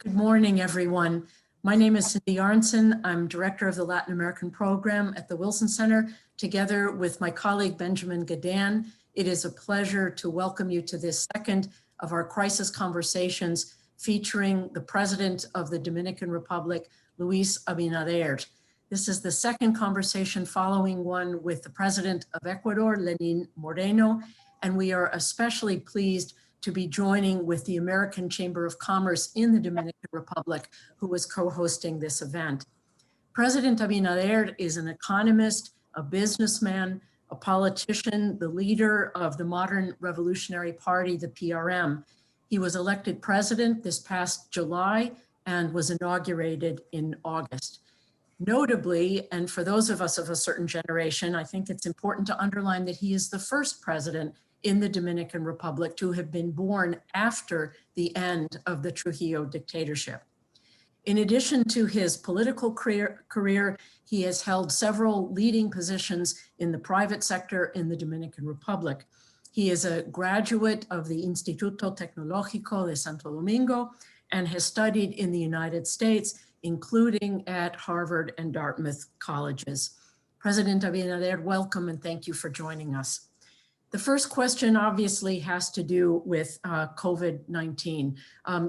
Good morning, everyone. My name is Cindy Arnson. I'm director of the Latin American program at the Wilson Center. Together with my colleague, Benjamin Gadan, it is a pleasure to welcome you to this second of our crisis conversations featuring the President of the Dominican Republic, Luis Abinader. This is the second conversation following one with the President of Ecuador, Lenin Moreno, and we are especially pleased to be joining with the American Chamber of Commerce in the Dominican Republic, who is co-hosting this event. President Abinader is an economist, a businessman, a politician, the leader of the modern revolutionary party, the PRM. He was elected president this past July and was inaugurated in August. Notably, and for those of us of a certain generation, I think it's important to underline that he is the first president in the Dominican Republic to have been born after the end of the Trujillo dictatorship. In addition to his political career, he has held several leading positions in the private sector in the Dominican Republic. He is a graduate of the Instituto Tecnológico de Santo Domingo and has studied in the United States, including at Harvard and Dartmouth colleges. President Abinader, welcome and thank you for joining us. The first question obviously has to do with COVID-19.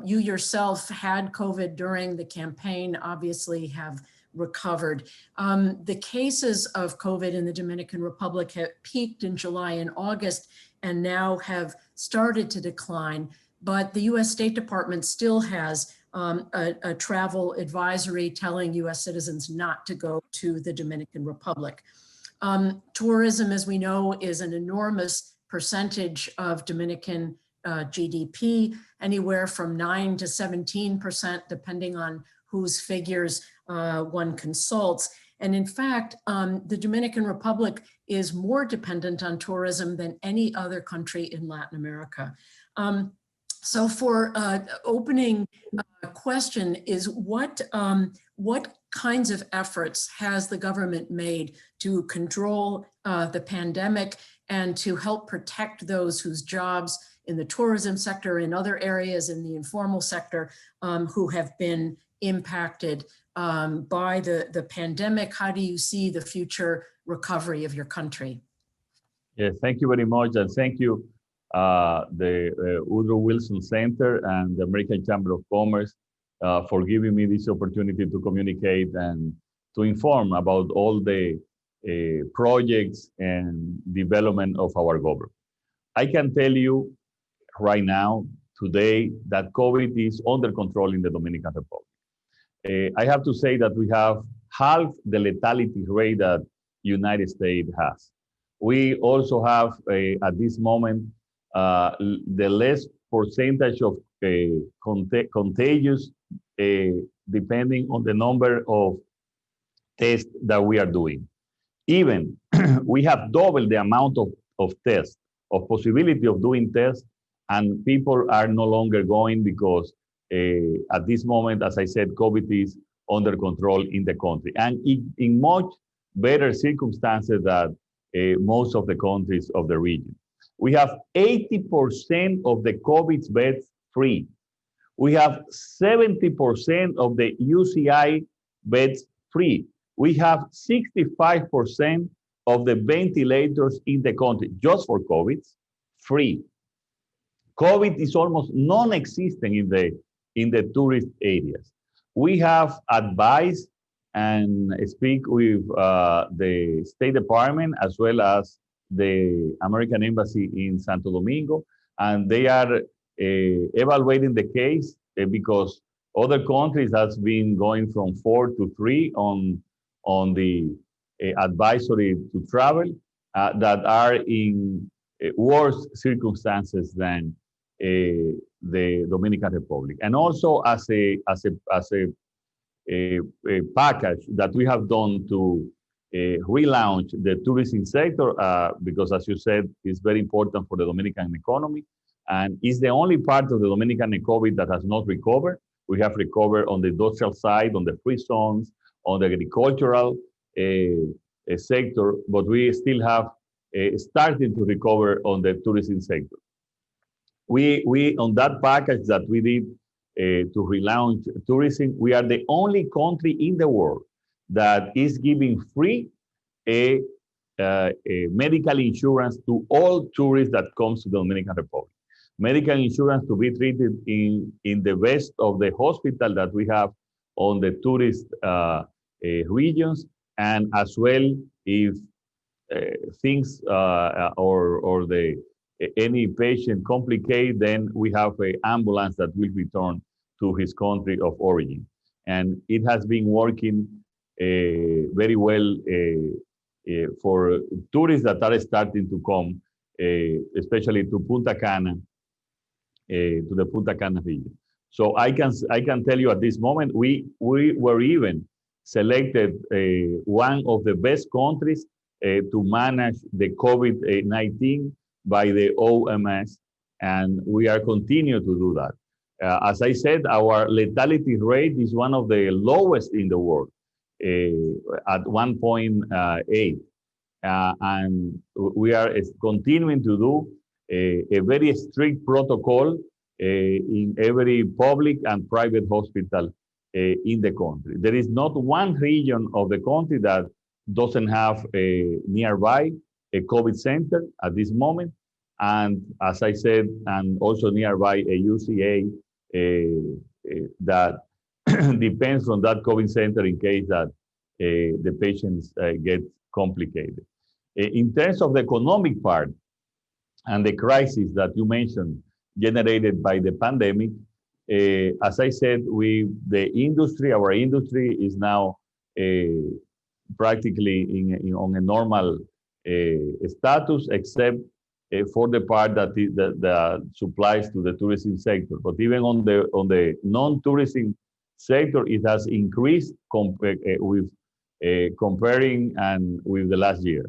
You yourself had COVID during the campaign, obviously have recovered. The cases of COVID in the Dominican Republic have peaked in July and August and now have started to decline, but the US State Department still has a travel advisory telling US citizens not to go to the Dominican Republic. Tourism, as we know, is an enormous percentage of Dominican GDP, anywhere from 9 to 17%, depending on whose figures one consults. And in fact, the Dominican Republic is more dependent on tourism than any other country in Latin America. So for opening question is what kinds of efforts has the government made to control the pandemic and to help protect those whose jobs in the tourism sector, in other areas in the informal sector, who have been impacted by the pandemic? How do you see the future recovery of your country? Yes, thank you very much. And thank you, the Woodrow Wilson Center and the American Chamber of Commerce for giving me this opportunity to communicate and to inform about all the projects and development of our government. I can tell you right now, today, that COVID is under control in the Dominican Republic. I have to say that we have half the lethality rate that United States has. We also have, at this moment, the less percentage of contagious depending on the number of tests that we are doing. Even we have doubled the amount of tests, of possibility of doing tests, and people are no longer going because at this moment, as I said, COVID is under control in the country and in much better circumstances than most of the countries of the region. We have 80% of the COVID beds free. We have 70% of the UCI beds free. We have 65% of the ventilators in the country, just for COVID, free. COVID is almost non-existent in the tourist areas. We have advised and speak with the State Department as well as the American Embassy in Santo Domingo, and they are evaluating the case because other countries has been going from 4 to 3 on the advisory to travel that are in worse circumstances than the Dominican Republic. And also as a package that we have done to relaunch the tourism sector, because as you said, it's very important for the Dominican economy. And it's the only part of the Dominican economy that has not recovered. We have recovered on the industrial side, on the free zones, on the agricultural sector, but we still have started to recover on the tourism sector. We on that package that we did to relaunch tourism. We are the only country in the world that is giving free a medical insurance to all tourists that comes to the Dominican Republic. Medical insurance to be treated in the best of the hospital that we have on the tourist regions, and as well if things or any patient complicate, then we have an ambulance that will return to his country of origin. And it has been working very well for tourists that are starting to come, especially to Punta Cana, to the Punta Cana region. So I can tell you at this moment, we were even selected one of the best countries to manage the COVID-19 by the OMS, and we are continue to do that. As I said, our lethality rate is one of the lowest in the world, at 1.8. And we are continuing to do a very strict protocol in every public and private hospital in the country. There is not one region of the country that doesn't have nearby a COVID center at this moment. And as I said, and also nearby a UCA that depends on that COVID center in case that the patients get complicated. In terms of the economic part and the crisis that you mentioned generated by the pandemic, as I said, our industry is now practically on a normal status, except for the part that supplies to the tourism sector. But even on the non-tourism sector, it has increased with comparing and with the last year.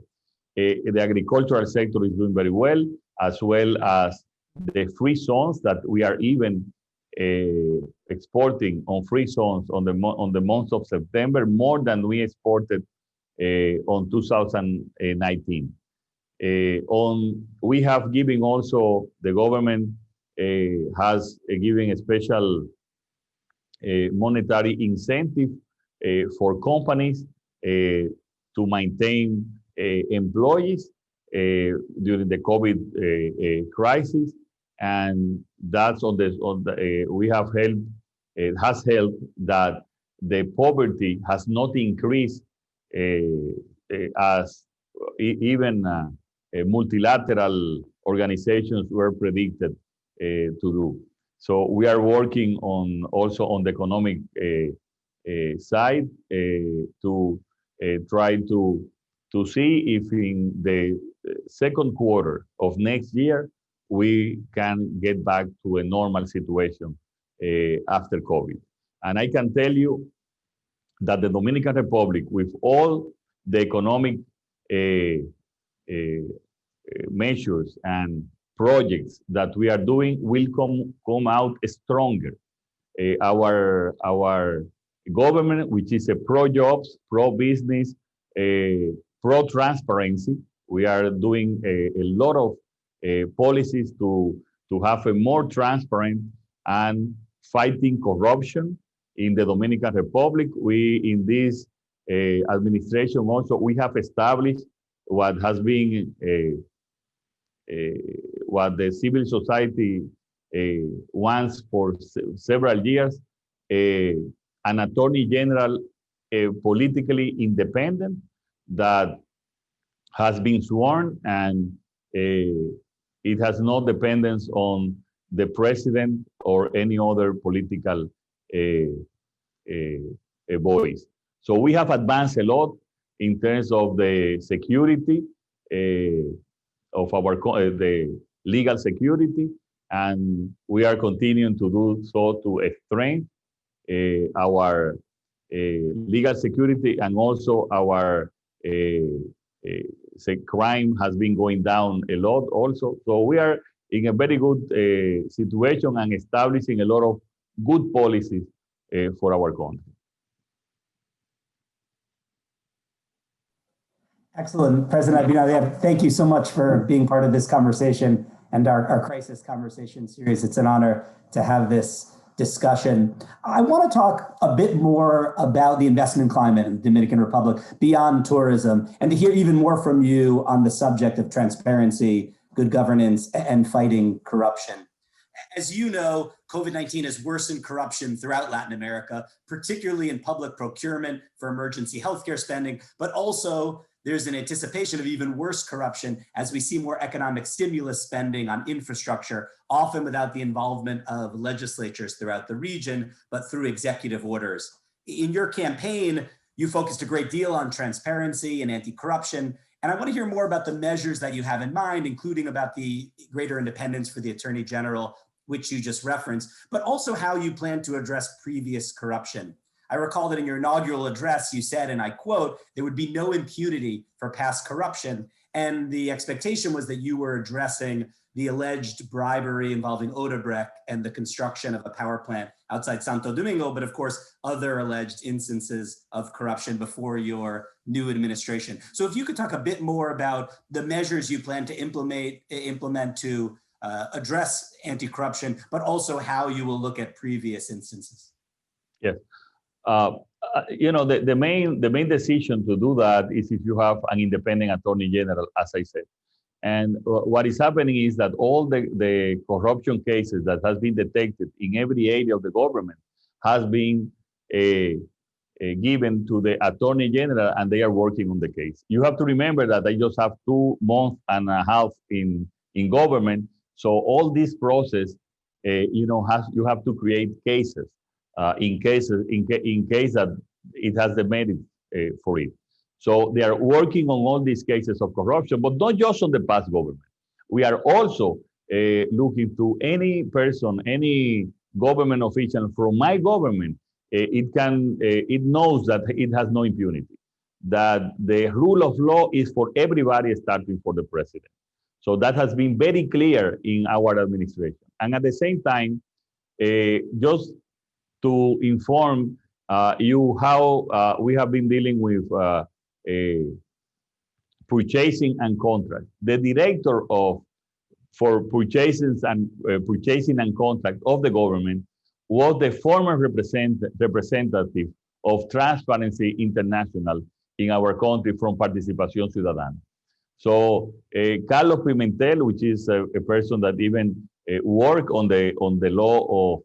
The agricultural sector is doing very well, as well as the free zones that we are even exporting on free zones on the month of September, more than we exported on 2019. We have given also, the government has given a special monetary incentive for companies to maintain employees during the COVID crisis, and that's we have helped. It has helped that the poverty has not increased as even multilateral organizations were predicted to do. So we are working also on the economic side to try to see if in the second quarter of next year we can get back to a normal situation after COVID. And I can tell you that the Dominican Republic, with all the economic measures and projects that we are doing, will come out stronger. Our government, which is a pro-jobs, pro-business, pro-transparency, we are doing a lot of policies to have a more transparent and fighting corruption in the Dominican Republic. We, in this administration also, we have established what has been what the civil society wants for several years, an attorney general politically independent that has been sworn, and it has no dependence on the president or any other political voice. So we have advanced a lot in terms of the security of the legal security, and we are continuing to do so to strengthen our legal security, and also our crime has been going down a lot also. So we are in a very good situation and establishing a lot of good policies for our country. Excellent, President Abinader. Thank you so much for being part of this conversation and our crisis conversation series. It's an honor to have this discussion. I want to talk a bit more about the investment climate in the Dominican Republic beyond tourism, and to hear even more from you on the subject of transparency, good governance, and fighting corruption. As you know, COVID-19 has worsened corruption throughout Latin America, particularly in public procurement for emergency healthcare spending, but also there's an anticipation of even worse corruption as we see more economic stimulus spending on infrastructure, often without the involvement of legislatures throughout the region, but through executive orders. In your campaign, you focused a great deal on transparency and anti-corruption, and I want to hear more about the measures that you have in mind, including about the greater independence for the Attorney General, which you just referenced, but also how you plan to address previous corruption. I recall that in your inaugural address, you said, and I quote, there would be no impunity for past corruption. And the expectation was that you were addressing the alleged bribery involving Odebrecht and the construction of a power plant outside Santo Domingo, but of course, other alleged instances of corruption before your new administration. So if you could talk a bit more about the measures you plan to implement to address anti-corruption, but also how you will look at previous instances. Yes. The main decision to do that is if you have an independent attorney general, as I said. And what is happening is that all the corruption cases that has been detected in every area of the government has been given to the attorney general, and they are working on the case. You have to remember that I just have 2.5 months in government, so all this process, you have to create cases. In case that it has the merit for it. So they are working on all these cases of corruption, but not just on the past government. We are also looking to any person, any government official from my government. It knows that it has no impunity, that the rule of law is for everybody, starting for the president. So that has been very clear in our administration. And at the same time, just to inform you how we have been dealing with purchasing and contract. The director for purchasing and contract of the government was the former representative of Transparency International in our country from Participación Ciudadana. So Carlos Pimentel, which is a person that even work on the law of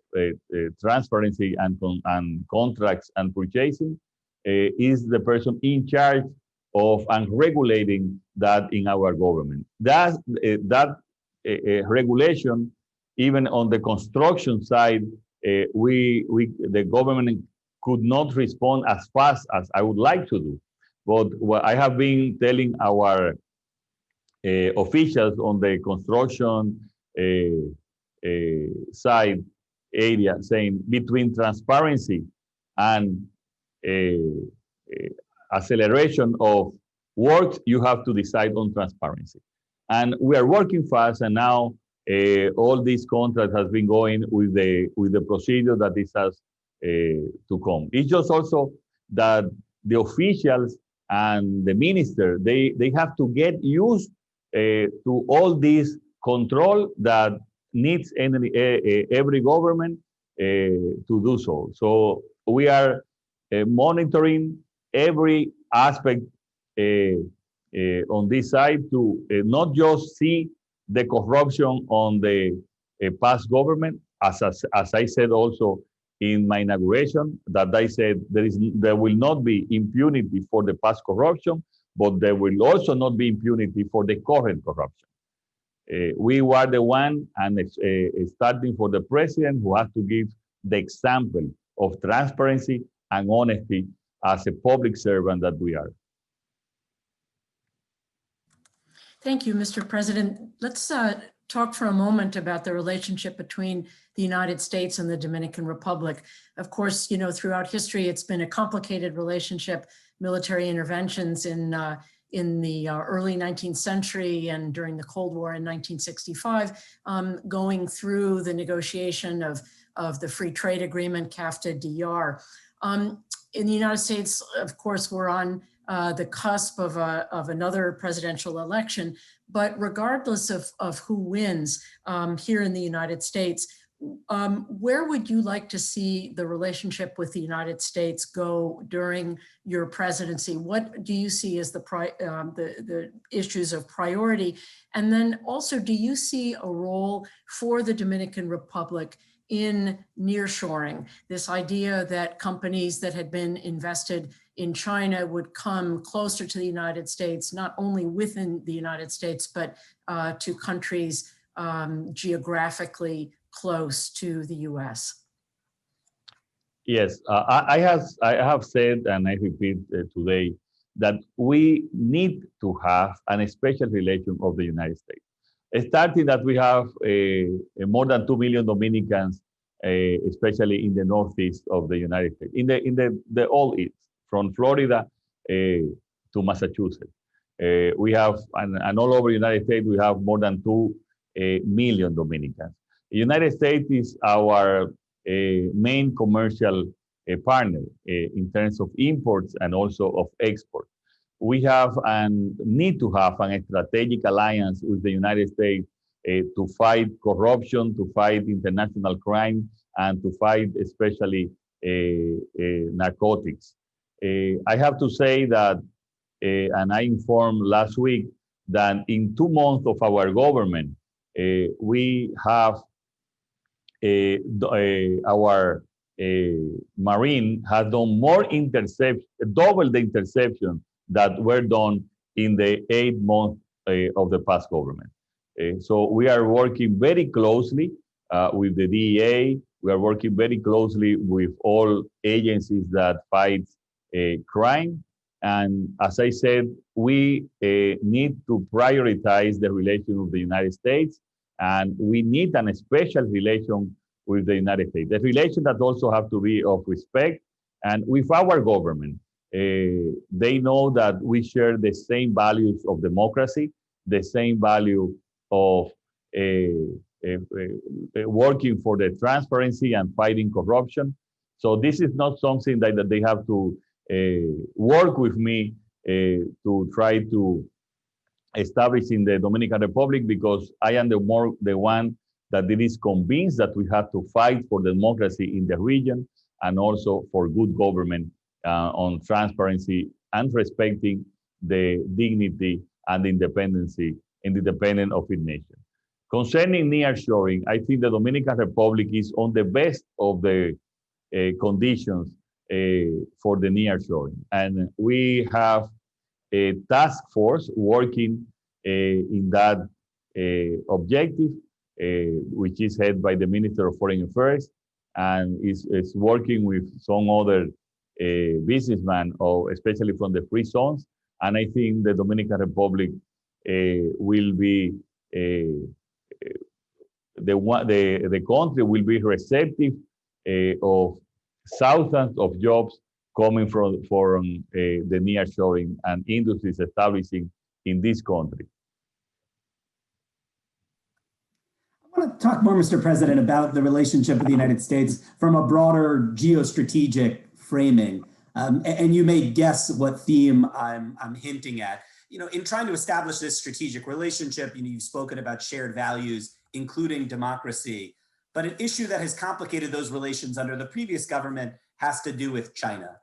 transparency and contracts and purchasing, is the person in charge of and regulating that in our government. That regulation, even on the construction side, the government could not respond as fast as I would like to do. But what I have been telling our officials on the construction side area, saying between transparency and acceleration of work, you have to decide on transparency. And we are working fast, and now all this contract has been going with the procedure that this has to come. It's just also that the officials and the minister, they have to get used to all this control that needs every government to do so. So we are monitoring every aspect on this side to not just see the corruption on the past government, as I said also in my inauguration, that I said there will not be impunity for the past corruption, but there will also not be impunity for the current corruption. We were the one, and starting for the president, who has to give the example of transparency and honesty as a public servant that we are. Thank you, Mr. President. Let's talk for a moment about the relationship between the United States and the Dominican Republic. Of course, throughout history, it's been a complicated relationship, military interventions in the early 19th century and during the Cold War in 1965, going through the negotiation of the free trade agreement, CAFTA-DR. In the United States, of course, we're on the cusp of another presidential election, but regardless of who wins here in the United States, where would you like to see the relationship with the United States go during your presidency? What do you see as the issues of priority? And then also, do you see a role for the Dominican Republic in nearshoring? This idea that companies that had been invested in China would come closer to the United States, not only within the United States, but to countries geographically close to the US. Yes, I have said, and I repeat today, that we need to have an special relation of the United States. Starting that we have more than 2 million Dominicans, especially in the northeast of the United States, in the all east, from Florida to Massachusetts. We have, and all over the United States, we have more than 2 million Dominicans. The United States is our main commercial partner in terms of imports and also of export. We have and need to have an strategic alliance with the United States to fight corruption, to fight international crime, and to fight especially narcotics. I have to say that, and I informed last week, that in 2 months of our government, we have our Marine has done more interception, double the interception that were done in the 8 months of the past government. So we are working very closely with the DEA. We are working very closely with all agencies that fight crime. And as I said, we need to prioritize the relation with the United States, and we need a special relation with the United States. The relation that also have to be of respect, and with our government. They know that we share the same values of democracy, the same value of working for the transparency and fighting corruption. So this is not something that they have to work with me to try to establish in the Dominican Republic, because I am the one that it is convinced that we have to fight for democracy in the region and also for good government on transparency and respecting the dignity and independence of its nation. Concerning nearshoring, I think the Dominican Republic is on the best of the conditions for the nearshoring. And we have a task force working in that objective, which is headed by the Minister of Foreign Affairs, and is working with some other businessmen, especially from the free zones. And I think the Dominican Republic will be the country will be receptive of thousands of jobs coming from the nearshoring and industries establishing in this country. I want to talk more, Mr. President, about the relationship with the United States from a broader geostrategic framing. And you may guess what theme I'm hinting at. You know, in trying to establish this strategic relationship, you've spoken about shared values, including democracy. But an issue that has complicated those relations under the previous government has to do with China.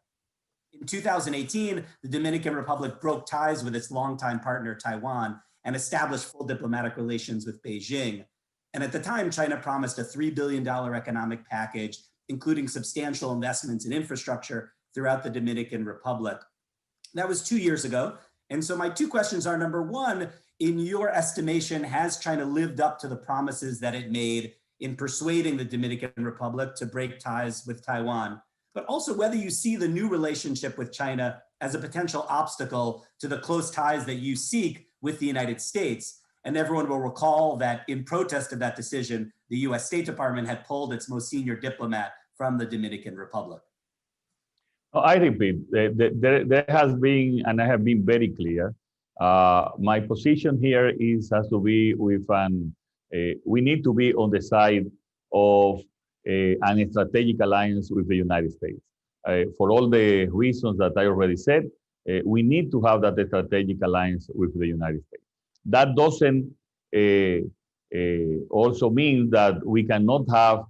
In 2018, the Dominican Republic broke ties with its longtime partner, Taiwan, and established full diplomatic relations with Beijing. And at the time, China promised a $3 billion economic package, including substantial investments in infrastructure throughout the Dominican Republic. That was 2 years ago. And so my 2 questions are, number one, in your estimation, has China lived up to the promises that it made in persuading the Dominican Republic to break ties with Taiwan? But also whether you see the new relationship with China as a potential obstacle to the close ties that you seek with the United States. And everyone will recall that in protest of that decision, the US State Department had pulled its most senior diplomat from the Dominican Republic. I repeat, there has been, and I have been very clear, my position here has to be with we need to be on the side of an strategic alliance with the United States. For all the reasons that I already said, we need to have that strategic alliance with the United States. That doesn't also mean that we cannot have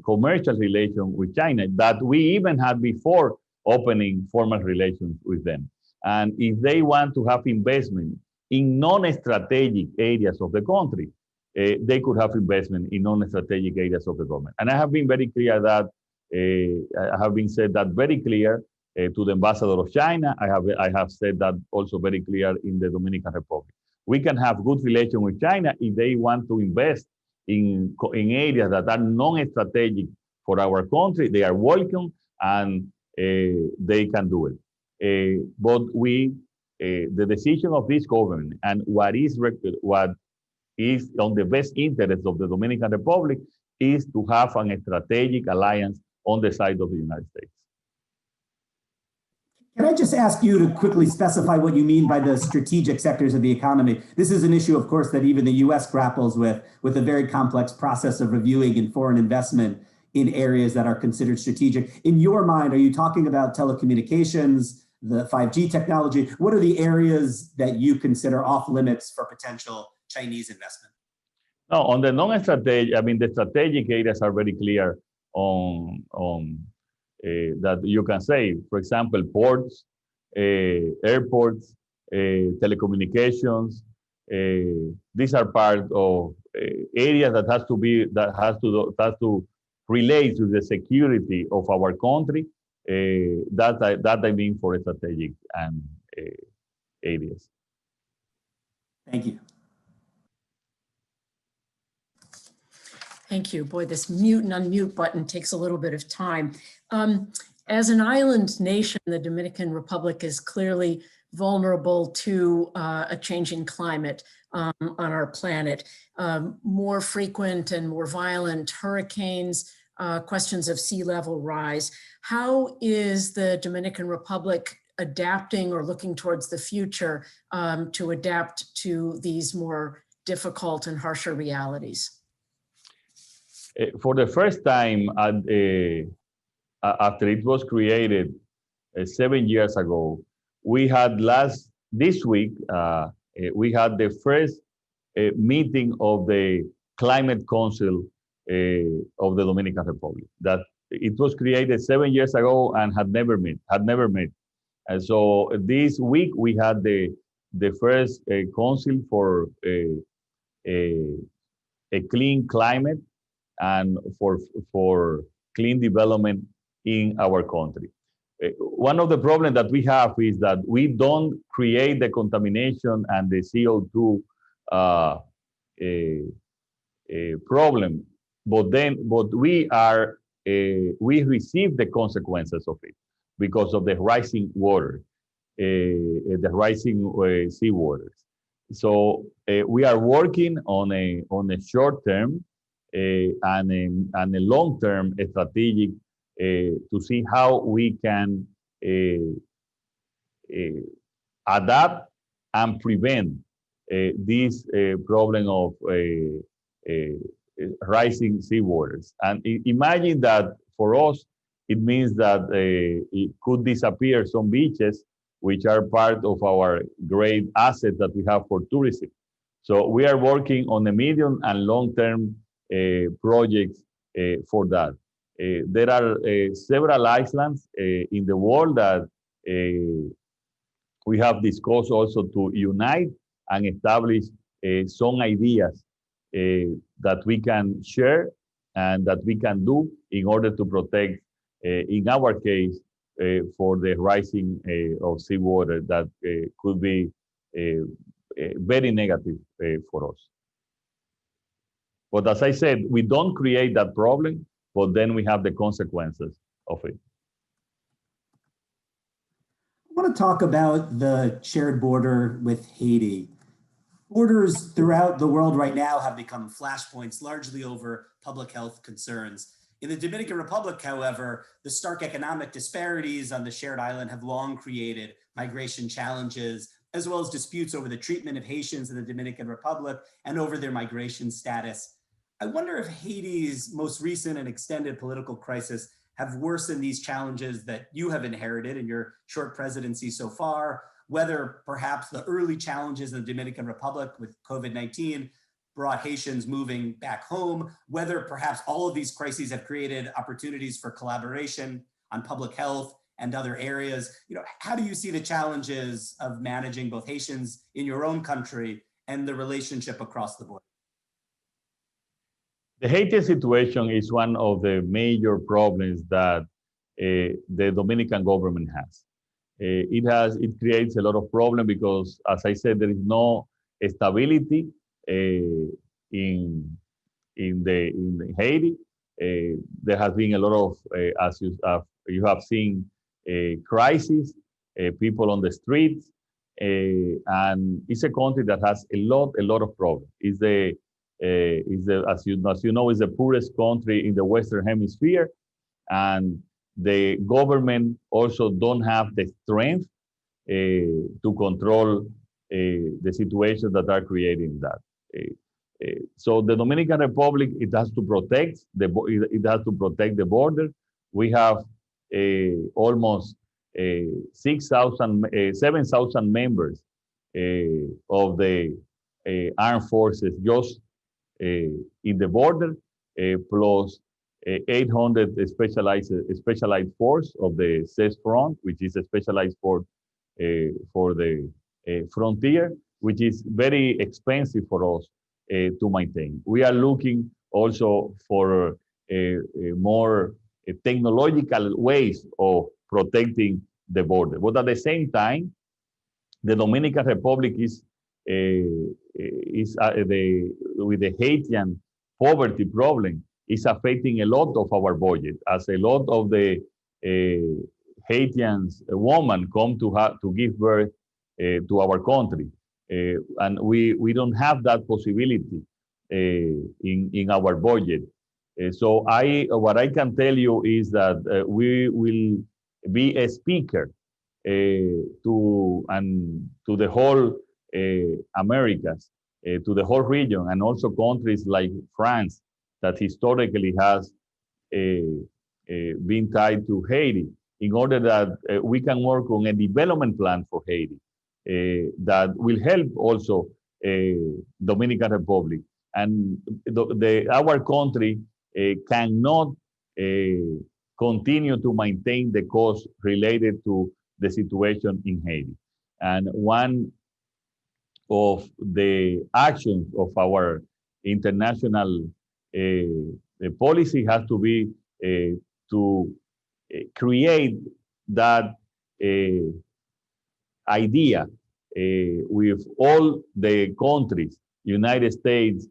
commercial relation with China that we even had before opening formal relations with them. And if they want to have investment in non-strategic areas of the country, they could have investment in non-strategic areas of the government. And I have been very clear that, I have been said that very clear to the ambassador of China. I have said that also very clear in the Dominican Republic. We can have good relations with China if they want to invest in areas that are non-strategic for our country. They are welcome and they can do it. But the decision of this government and what is on the best interest of the Dominican Republic is to have a strategic alliance on the side of the United States. Can I just ask you to quickly specify what you mean by the strategic sectors of the economy? This is an issue, of course, that even the US grapples with a very complex process of reviewing in foreign investment in areas that are considered strategic. In your mind, are you talking about telecommunications, the 5G technology? What are the areas that you consider off limits for potential Chinese investment? No, on the non-strategic, I mean, the strategic areas are very clear on that you can say, for example, ports, airports, telecommunications. These are part of areas that has to relate to the security of our country. That I mean for strategic and areas. Thank you. Thank you. Boy, this mute and unmute button takes a little bit of time. As an island nation, the Dominican Republic is clearly vulnerable to a changing climate on our planet. More frequent and more violent hurricanes, questions of sea level rise. How is the Dominican Republic adapting or looking towards the future to adapt to these more difficult and harsher realities? For the first time, after it was created 7 years ago, we had this week, we had the first meeting of the Climate Council of the Dominican Republic. That it was created 7 years ago and had never met. And so this week we had the first council for a clean climate and for clean development in our country. One of the problems that we have is that we don't create the contamination and the CO2 problem, but we receive the consequences of it because of the rising water, the rising sea waters. So we are working on a short term and a long term strategic to see how we can adapt and prevent this problem of rising sea waters. And imagine that for us, it means that it could disappear some beaches, which are part of our great asset that we have for tourism. So we are working on a medium and long-term projects for that. There are several islands in the world that we have discussed also to unite and establish some ideas that we can share and that we can do in order to protect, in our case, for the rising of seawater that could be very negative for us. But as I said, we don't create that problem, but then we have the consequences of it. I want to talk about the shared border with Haiti. Borders throughout the world right now have become flashpoints, largely over public health concerns. In the Dominican Republic, however, the stark economic disparities on the shared island have long created migration challenges, as well as disputes over the treatment of Haitians in the Dominican Republic and over their migration status. I wonder if Haiti's most recent and extended political crisis have worsened these challenges that you have inherited in your short presidency so far, whether perhaps the early challenges in the Dominican Republic with COVID-19 brought Haitians moving back home, whether perhaps all of these crises have created opportunities for collaboration on public health and other areas. How do you see the challenges of managing both Haitians in your own country and the relationship across the board? The Haitian situation is one of the major problems that the Dominican government has. It creates a lot of problem because, as I said, there is no stability in Haiti. There has been a lot of, as you have seen, crisis, people on the streets, and it's a country that has a lot of problems. As you know, is the poorest country in the Western Hemisphere, and the government also don't have the strength to control the situations that are creating that. So the Dominican Republic, it has to protect the border. We have almost 7,000 members of the armed forces just in the border, plus 800 specialized force of the CES Front, which is a specialized force for the frontier, which is very expensive for us to maintain. We are looking also for more technological ways of protecting the border. But at the same time, the Dominican Republic is with the Haitian poverty problem is affecting a lot of our budget, as a lot of the Haitians women come to give birth to our country, and we don't have that possibility in our budget. So what I can tell you is that we will be a speaker to the whole Americas, to the whole region, and also countries like France that historically has been tied to Haiti, in order that we can work on a development plan for Haiti that will help also Dominican Republic. And our country cannot continue to maintain the cost related to the situation in Haiti. And one of the actions of our international policy has to be to create that idea with all the countries, United States,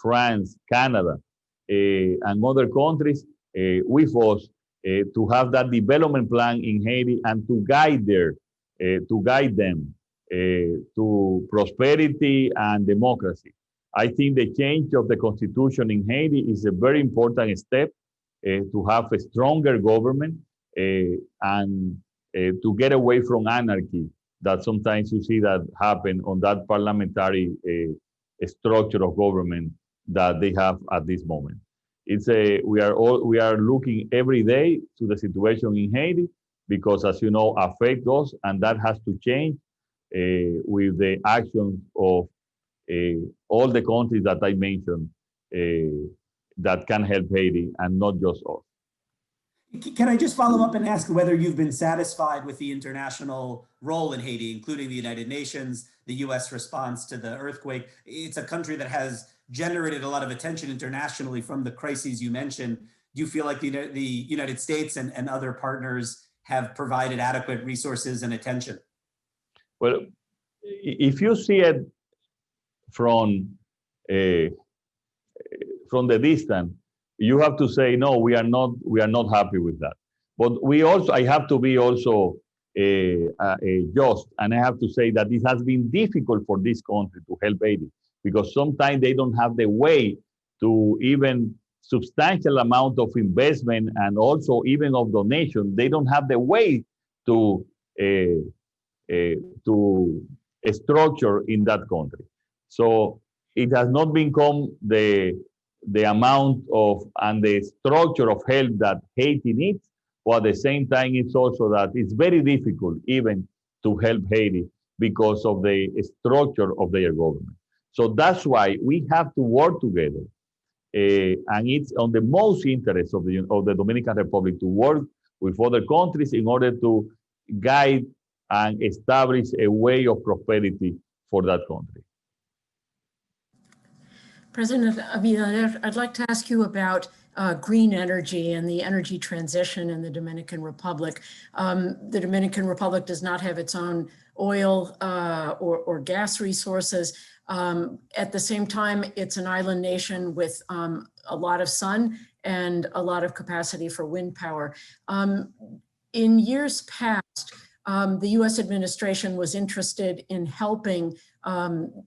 France, Canada, and other countries with us to have that development plan in Haiti and to guide them to prosperity and democracy. I think the change of the constitution in Haiti is a very important step to have a stronger government and to get away from anarchy that sometimes you see that happen on that parliamentary structure of government that they have at this moment. We are looking every day to the situation in Haiti because, as you know, affect us, and that has to change with the actions of all the countries that I mentioned that can help Haiti, and not just us. Can I just follow up and ask whether you've been satisfied with the international role in Haiti, including the United Nations, the US response to the earthquake? It's a country that has generated a lot of attention internationally from the crises you mentioned. Do you feel like the United States and other partners have provided adequate resources and attention? Well, if you see it from the distance, you have to say, no, we are not happy with that. But I have to be also just, and I have to say that it has been difficult for this country to help Haiti, because sometimes they don't have the way to even substantial amount of investment and also even of donation. They don't have the way to structure in that country. So it has not become the amount of and the structure of help that Haiti needs, but at the same time, it's also that it's very difficult even to help Haiti because of the structure of their government. So that's why we have to work together. And it's on the most interest of the Dominican Republic to work with other countries in order to guide and establish a way of prosperity for that country. President Abinader, I'd like to ask you about green energy and the energy transition in the Dominican Republic. The Dominican Republic does not have its own oil or gas resources. At the same time, it's an island nation with a lot of sun and a lot of capacity for wind power. In years past, the US administration was interested in helping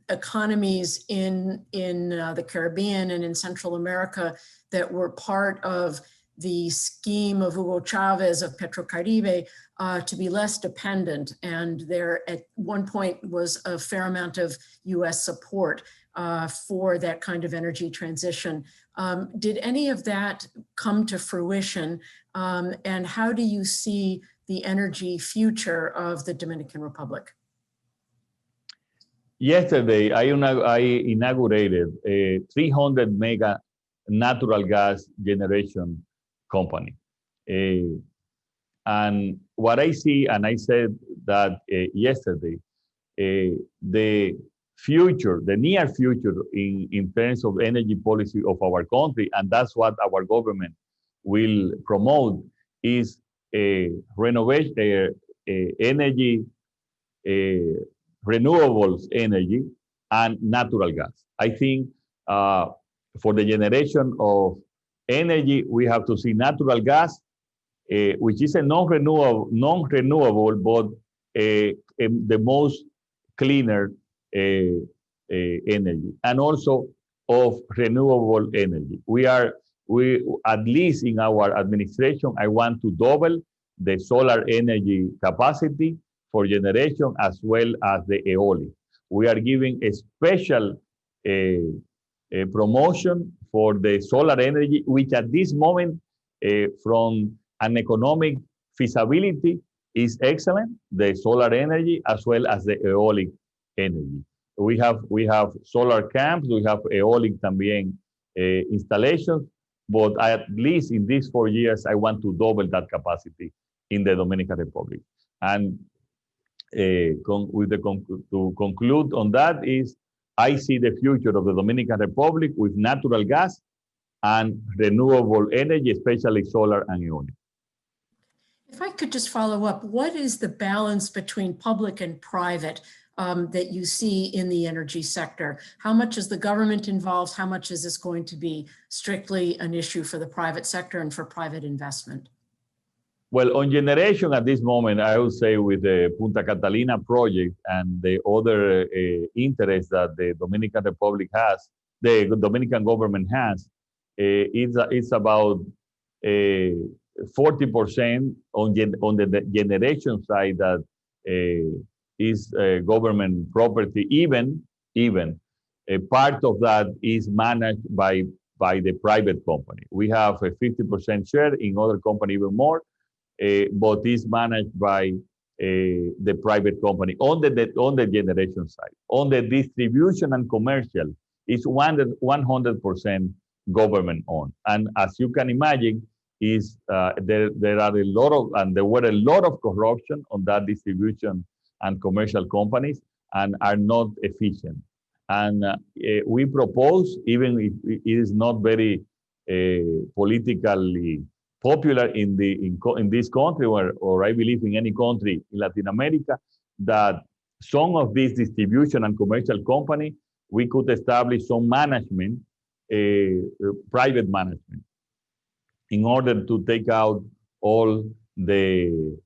economies in the Caribbean and in Central America that were part of the scheme of Hugo Chavez of Petrocaribe to be less dependent. And there at one point was a fair amount of US support for that kind of energy transition. Did any of that come to fruition? And how do you see the energy future of the Dominican Republic? Yesterday, I inaugurated a 300 mega natural gas generation company. And what I see, and I said that yesterday, the future, the near future in terms of energy policy of our country, and that's what our government will promote, is renovation, energy, renewables energy, and natural gas. I think for the generation of energy, we have to see natural gas, which is a non-renewable, but the most cleaner energy, and also of renewable energy. We at least in our administration, I want to double the solar energy capacity for generation as well as the eolic. We are giving a special promotion for the solar energy, which at this moment, from an economic feasibility, is excellent, the solar energy as well as the eolic energy. We have solar camps, we have eolic también installations, but at least in these 4 years, I want to double that capacity in the Dominican Republic. And to conclude on that is, I see the future of the Dominican Republic with natural gas and renewable energy, especially solar and eolic. If I could just follow up, what is the balance between public and private that you see in the energy sector? How much is the government involved? How much is this going to be strictly an issue for the private sector and for private investment? Well, on generation at this moment, I would say with the Punta Catalina project and the other interests that the Dominican Republic has, the Dominican government has, it's about 40% on the generation side that is government property. Even a part of that is managed by the private company. We have a 50% share, in other company even more, but is managed by the private company on the generation side. On the distribution and commercial, it's 100% government owned. And as you can imagine, there were a lot of corruption on that distribution and commercial companies, and are not efficient. And we propose, even if it is not very politically popular in this country, or I believe in any country in Latin America, that some of these distribution and commercial company, we could establish some management, private management, in order to take out all the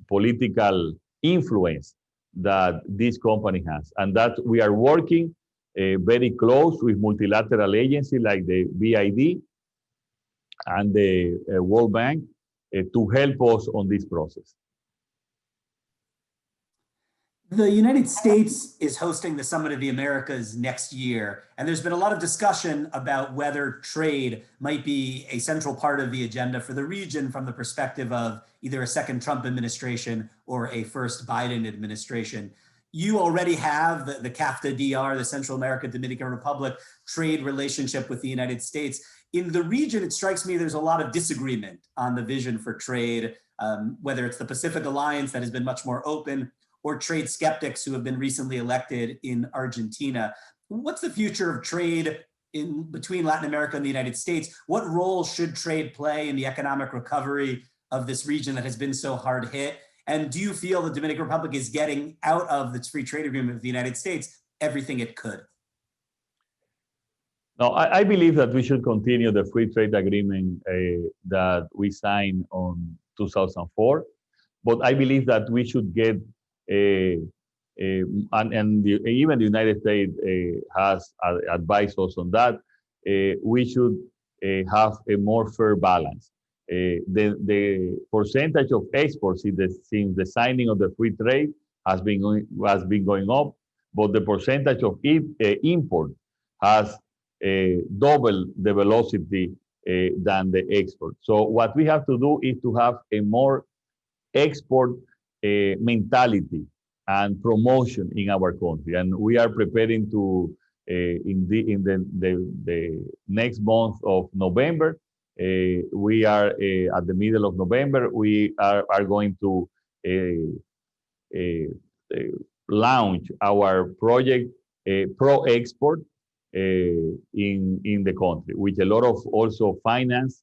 political influence that this company has. And that we are working very close with multilateral agencies like the BID and the World Bank to help us on this process. The United States is hosting the Summit of the Americas next year, and there's been a lot of discussion about whether trade might be a central part of the agenda for the region from the perspective of either a second Trump administration or a first Biden administration. you already have the CAFTA DR, the Central America Dominican Republic trade relationship with the United States. In the region, it strikes me there's a lot of disagreement on the vision for trade, whether it's the Pacific Alliance that has been much more open, or trade skeptics who have been recently elected in Argentina. What's the future of trade between Latin America and the United States? What role should trade play in the economic recovery of this region that has been so hard hit? And do you feel the Dominican Republic is getting out of this free trade agreement with the United States everything it could? No, I believe that we should continue the free trade agreement that we signed on 2004, but I believe that we should get, even the United States has advised us on that, we should have a more fair balance. The percentage of exports since the signing of the free trade has been going up, but the percentage of import has double the velocity than the export. So what we have to do is to have a more export mentality and promotion in our country, and we are preparing to in the next month of November. We are at the middle of November. We are going to launch our project Pro Export in the country, with a lot of also finance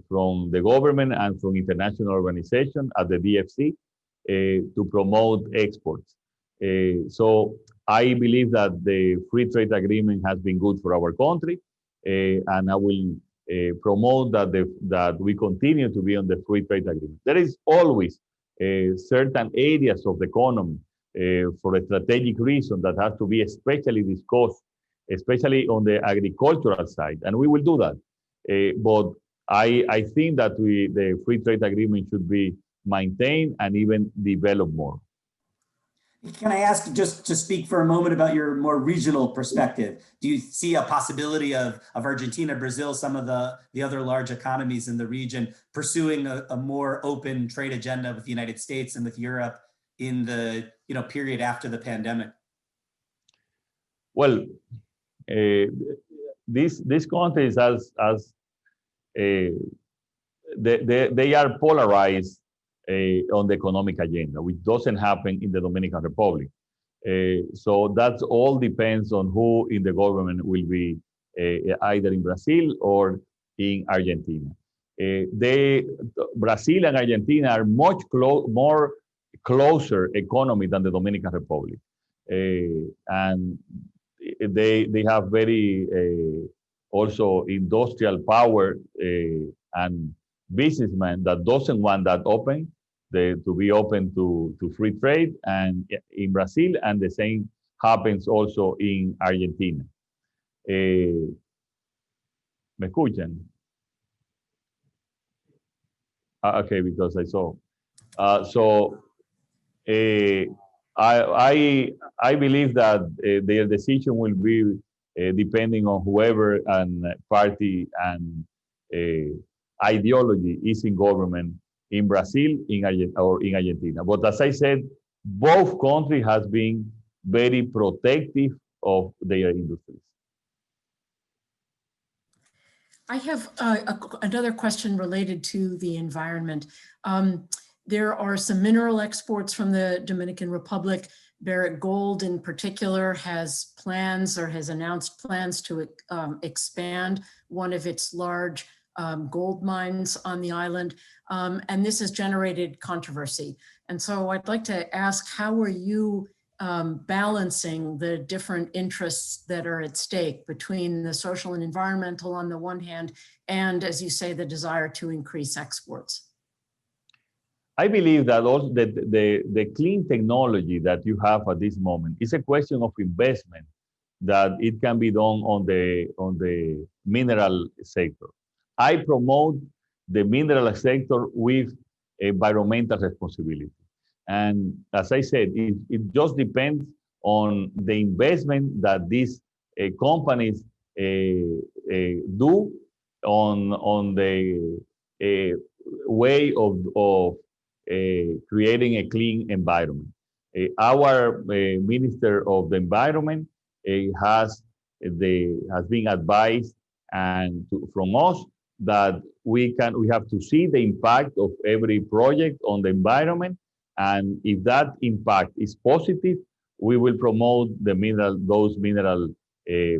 from the government and from international organizations at the DFC to promote exports. So I believe that the free trade agreement has been good for our country, and I will promote that we continue to be on the free trade agreement. There is always certain areas of the economy for a strategic reason that has to be especially discussed, especially on the agricultural side, and we will do that. But I think that the free trade agreement should be maintained and even developed more. Can I ask, just to speak for a moment about your more regional perspective? Do you see a possibility of Argentina, Brazil, some of the other large economies in the region pursuing a more open trade agenda with the United States and with Europe in the period after the pandemic? Well, these countries they are polarized on the economic agenda, which doesn't happen in the Dominican Republic. So that all depends on who in the government will be either in Brazil or in Argentina. Brazil and Argentina are much more closer economy than the Dominican Republic. And they have very also industrial power and businessmen that doesn't want that open, to be open to free trade, and in Brazil, and the same happens also in Argentina. ¿Me escuchan? Okay, because I saw. I believe that their decision will be depending on whoever and party and ideology is in government in Brazil or in Argentina. But as I said, both countries has been very protective of their industries. I have another question related to the environment. There are some mineral exports from the Dominican Republic. Barrick Gold in particular has plans or has announced plans to expand one of its large gold mines on the island. And this has generated controversy. And so I'd like to ask, how are you balancing the different interests that are at stake between the social and environmental on the one hand, and, as you say, the desire to increase exports? I believe that also the clean technology that you have at this moment is a question of investment, that it can be done on the mineral sector. I promote the mineral sector with environmental responsibility. And as I said, it just depends on the investment that these companies do on the way of creating a clean environment. Our Minister of the Environment has been advised from us that we have to see the impact of every project on the environment, and if that impact is positive, we will promote those mineral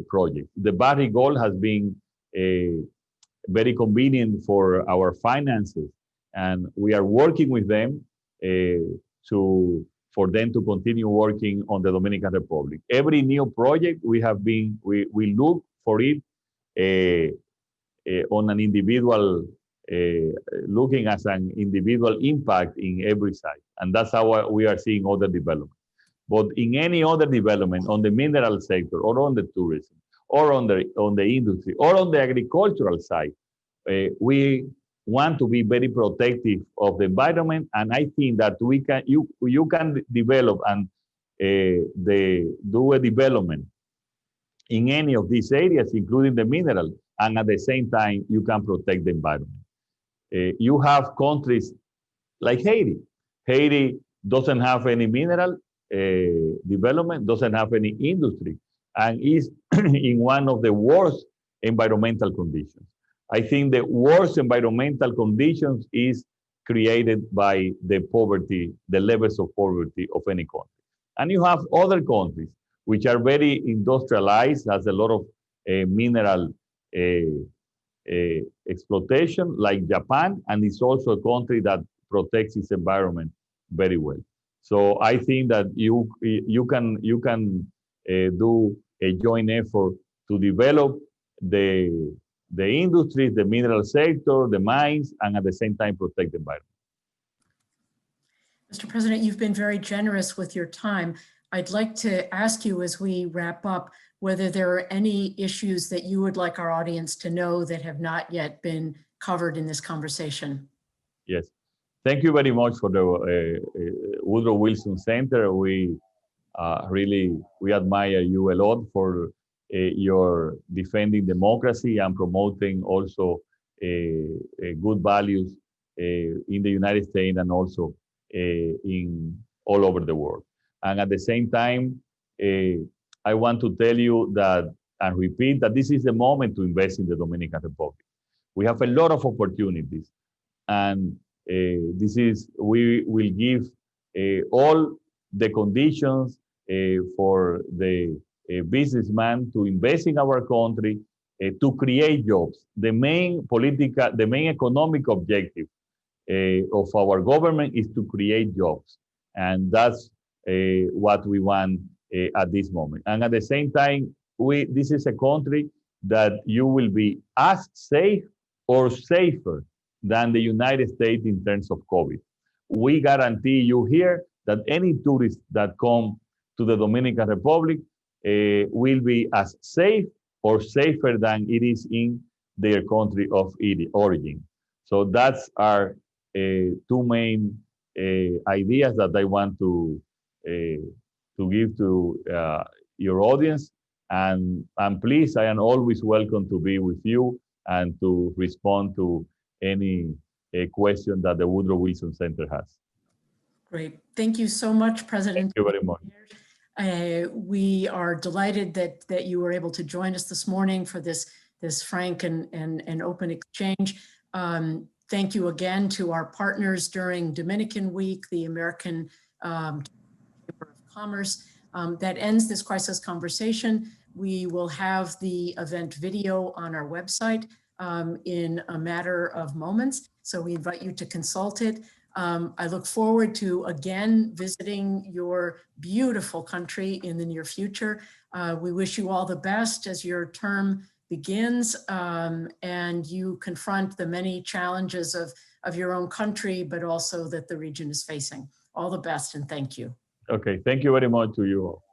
projects. The Barry Gold has been very convenient for our finances, and we are working with them for them to continue working on the Dominican Republic. Every new project we look for it on an individual, looking as an individual impact in every site. And that's how we are seeing other development. But in any other development on the mineral sector or on the tourism or on the industry or on the agricultural side, we want to be very protective of the environment. And I think that you can develop and do a development in any of these areas, including the mineral, and at the same time, you can protect the environment. You have countries like Haiti. Haiti doesn't have any mineral development, doesn't have any industry, and is in one of the worst environmental conditions. I think the worst environmental conditions is created by the poverty, the levels of poverty of any country. And you have other countries which are very industrialized, has a lot of mineral exploitation, like Japan, and it's also a country that protects its environment very well. So I think that you can do a joint effort to develop the industry, the mineral sector, the mines, and at the same time protect the environment. Mr. President, you've been very generous with your time. I'd like to ask you as we wrap up whether there are any issues that you would like our audience to know that have not yet been covered in this conversation. Yes, thank you very much for the Woodrow Wilson Center. We admire you a lot for your defending democracy and promoting also good values in the United States and also in all over the world. And at the same time, I want to tell you that and repeat that this is the moment to invest in the Dominican Republic. We have a lot of opportunities, and we will give all the conditions for the businessman to invest in our country, to create jobs. The main economic objective of our government is to create jobs, and that's what we want at this moment. And at the same time, this is a country that you will be as safe or safer than the United States in terms of COVID. We guarantee you here that any tourist that come to the Dominican Republic will be as safe or safer than it is in their country of origin. So that's our two main ideas that I want to give to your audience. And please, I am always welcome to be with you and to respond to any question that the Woodrow Wilson Center has. Great. Thank you so much, President. Thank you very much. We are delighted that you were able to join us this morning for this frank and open exchange. Thank you again to our partners during Dominican Week, the American Chamber of Commerce. That ends this crisis conversation. We will have the event video on our website in a matter of moments, so we invite you to consult it. I look forward to again visiting your beautiful country in the near future. We wish you all the best as your term begins and you confront the many challenges of your own country, but also that the region is facing. All the best and thank you. Okay, thank you very much to you all.